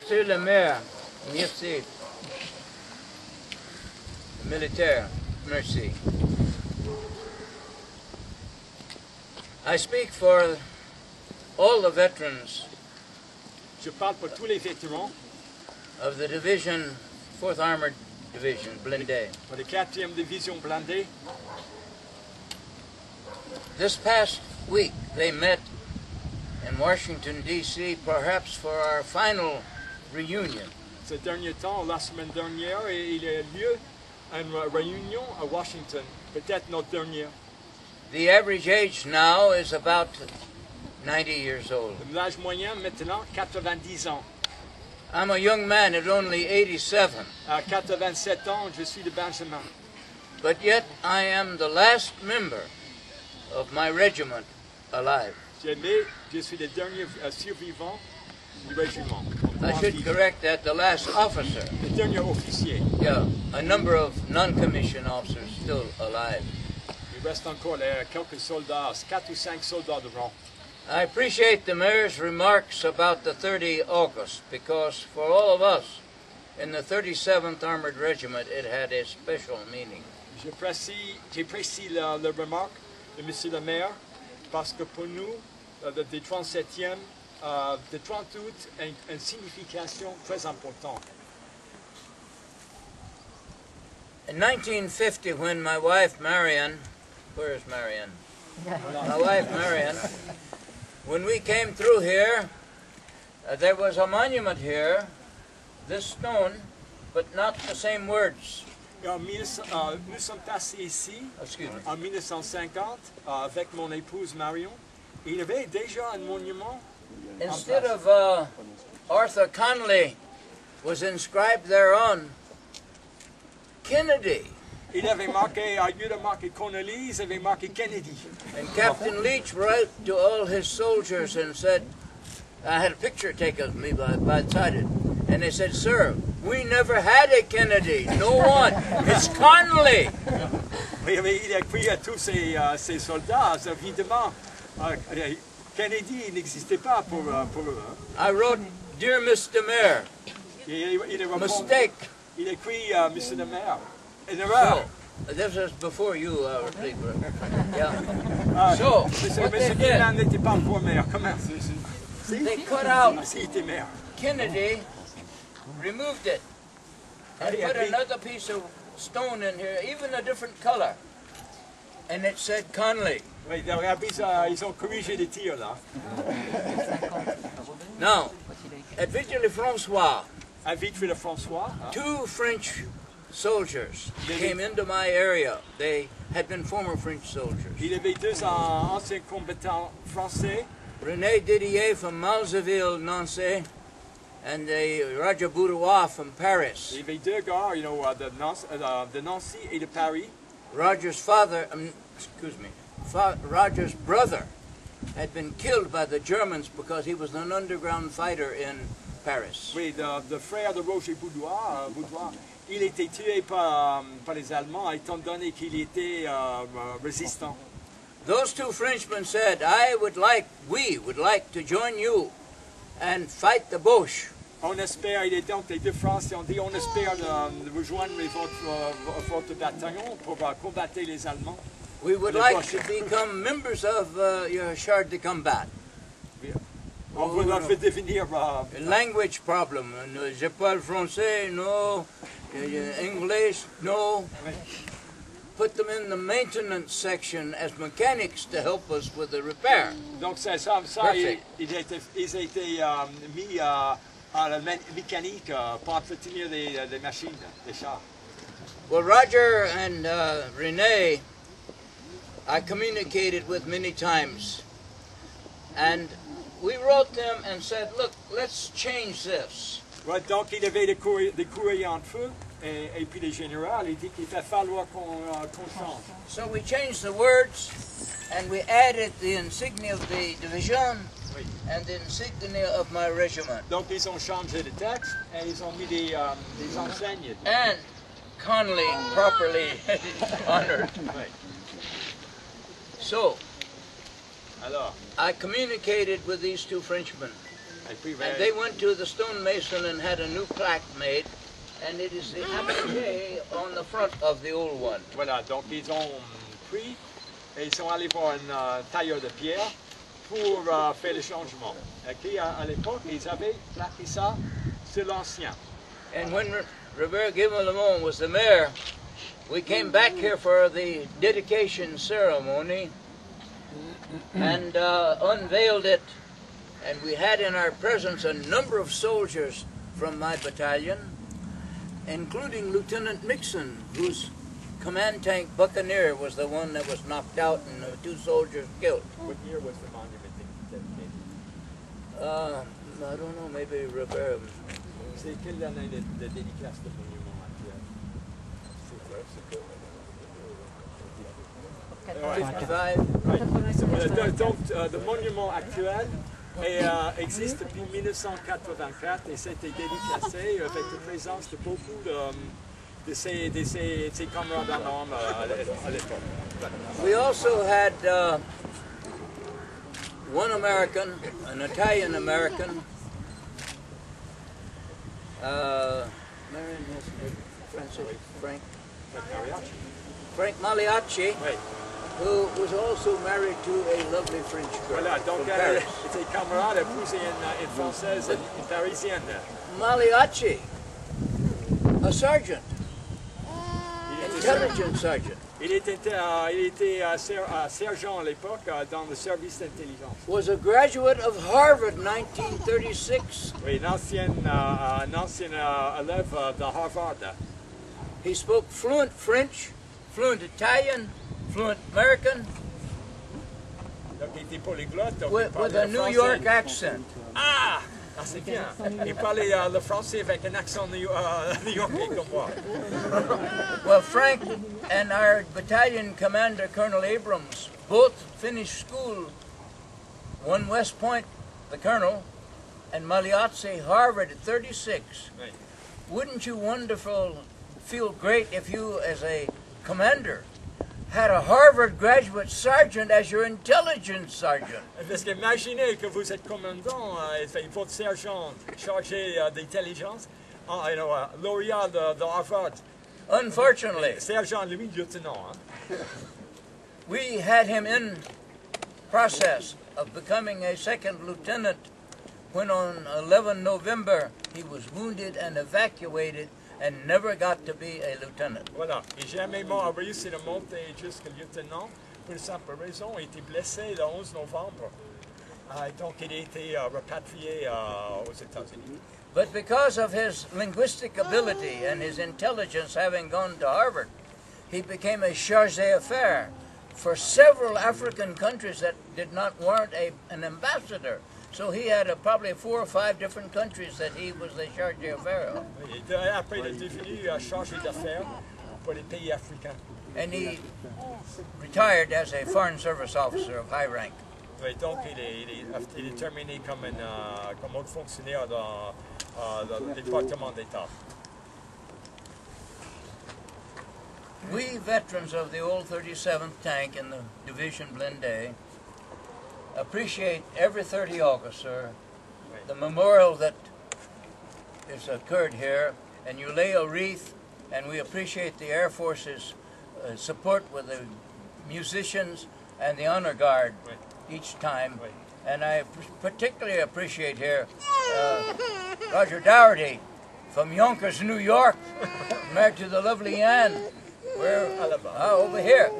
Monsieur le maire, merci. Militaire, merci. I speak for all the veterans Je parle pour tous les vétérans of the division, 4th Armored Division, blindé. pour la 4e division blindée. This past week they met in Washington, D.C., perhaps for our final reunion. Ce dernier temps, la semaine dernière, il a lieu une réunion à Washington, peut-être notre dernière. The average age now is about 90 years old. L'âge moyen maintenant, 90 ans. I'm a young man at only 87, À 87 ans, je suis de Benjamin. but yet I am the last member of my regiment alive. Je suis le dernier survivant du régiment. I should correct that, the last officer. Le dernier officier. Yeah, a number of non-commissioned officers still alive. Il reste encore quelques soldats, 4 ou 5 soldats de rang. I appreciate the mayor's remarks about the 30 August, because for all of us in the 37th Armored Regiment it had a special meaning. J'apprécie la remarque de M. le maire parce que pour nous, des 37e, de 30 août, une signification très importante. In 1950, when my wife Marion, where is Marion? My wife Marion, when we came through here, there was a monument here, this stone, but not the same words. Nous sommes passés ici en 1950 avec mon épouse Marion. Il y avait déjà un monument. Instead of Arthur Connolly was inscribed thereon, Kennedy. Il avait marqué, au lieu de marquer Connolly, il avait marqué Kennedy. And Captain Leach wrote to all his soldiers and said, I had a picture taken of me by the side of it, and they said, sir, we never had a Kennedy, no one, it's Connolly. Il a écrit à tous ses soldats, évidemment, Kennedy n'existait pas pour eux. I wrote, dear Mr. Mayor, mistake. Il écrit Monsieur le maire, une So, erreur. this was before you were sleeper. Yeah. So, what they Monsieur did, Guérin n'était pas encore maire, comment? they cut out S'il était maire. Kennedy, removed it, and put another piece of stone in here, even a different color, and it said Connolly. Oui, ils ont corrigé les tirs là. Now, at Vitry-le-François, À Vitry-le-François, 2 French soldiers came into my area. They had been former French soldiers. il y avait 2 anciens combattants français. René Didier from Malzeville, Nancy, and Roger Boudoir from Paris. Il y avait 2 gars, de Nancy et de Paris. Roger's father, Roger's brother had been killed by the Germans because he was an underground fighter in Paris. Oui, le frère de Roger Boudoir, il était tué par les Allemands étant donné qu'il était résistant. Those 2 Frenchmen said, we would like to join you and fight the Boche. On espère, il est donc les 2 Français ont dit, on espère rejoindre votre bataillon pour combattre les Allemands. We would like to become members of your char de combat. On veut devenir... Language problem. Je parle français, no. English, no. Put them in the maintenance section as mechanics to help us with the repair. Donc ça ils étaient mis à la mécanique pour entretenir les machines, les chars. Well, Roger and René, I communicated with many times, and we wrote them and said, look, let's change this. Ouais, donc il y avait des courriers entre eux et puis les généraux, il dit qu'il va falloir qu'on change. So we changed the words, and we added the insignia of the division and the insignia of my regiment. Donc ils ont changé le texte et ils ont mis des enseignes. And Connolly properly honored. So, Alors, I communicated with these 2 Frenchmen, And they went to the stonemason and had a new plaque made, and it is the appliqué on the front of the old one. Voilà, donc ils ont pris et ils sont allés voir un tailleur de pierre pour faire le changement. Okay, à l'époque, ils avaient plaqué ça sur l'ancien. And when Robert Guimont was the mayor, we came back here for the dedication ceremony and unveiled it, and we had in our presence a number of soldiers from my battalion, including Lieutenant Mixon, whose command tank Buccaneer was the one that was knocked out and the 2 soldiers killed. What year was the monument dedicated? I don't know, maybe Robert. C'est quelle année de dédicace de monument actuel? 55. Donc, le monument actuel existe depuis 1984 et c'était dédicacé avec la présence de beaucoup de ses camarades en armes à l'époque. We also had one American, an Italian American, Frank Magliacci, who was also married to a lovely French girl. Voilà, donc ses camarades épousaient une Française, une Parisienne. Magliacci, a sergeant, intelligence sergeant. Il était sergent à l'époque dans le service d'intelligence. Was a graduate of Harvard 1936. Oui, un ancien élève de Harvard. He spoke fluent French, fluent Italian, fluent American, Donc il était polyglotte. with a New York accent. Ah, c'est bien. Il parlait le français avec un accent new-yorkais comme moi. Well, Frank and our battalion commander, Colonel Abrams, both finished school. One West Point, the colonel, and Magliacci, Harvard at 36. Right. Wouldn't you feel great if you, as a commander, had a Harvard graduate sergeant as your intelligence sergeant? Parce qu'imaginez que vous êtes commandant, votre sergent chargé d'intelligence, lauréat de Harvard. Unfortunately, Sergent, lui, lieutenant. we had him in process of becoming a second lieutenant when on 11 November he was wounded and evacuated and never got to be a lieutenant. Voilà. Et jamais réussi à monter jusqu'au lieutenant pour une simple raison. Il était blessé le 11 novembre. Donc il a été rapatrié aux États-Unis. But because of his linguistic ability and his intelligence having gone to Harvard, he became a chargé d'affaires for several African countries that did not warrant an ambassador. So he had probably 4 or 5 different countries that he was the chargé d'affaires of. Après, il est devenu chargé d'affaires pour les pays africains. And he retired as a Foreign Service officer of high rank. Et donc, il est terminé comme haut fonctionnaire dans le département d'État. We veterans of the old 37th Tank in the Division Blindé appreciate every 30 August, sir, the memorial that is occurred here, and you lay a wreath, and we appreciate the Air Force's support with the musicians and the honor guard each time. And I particularly appreciate here Roger Dougherty from Yonkers, New York, married to the lovely Ann. Where? Over here.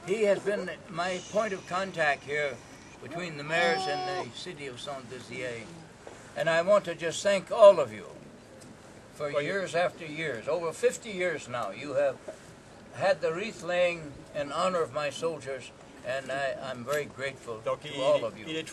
He has been my point of contact here between the mayors and the city of Saint-Dizier. And I want to just thank all of you for years after years, over 50 years now. You have had the wreath laying in honor of my soldiers, and I'm very grateful to all of you.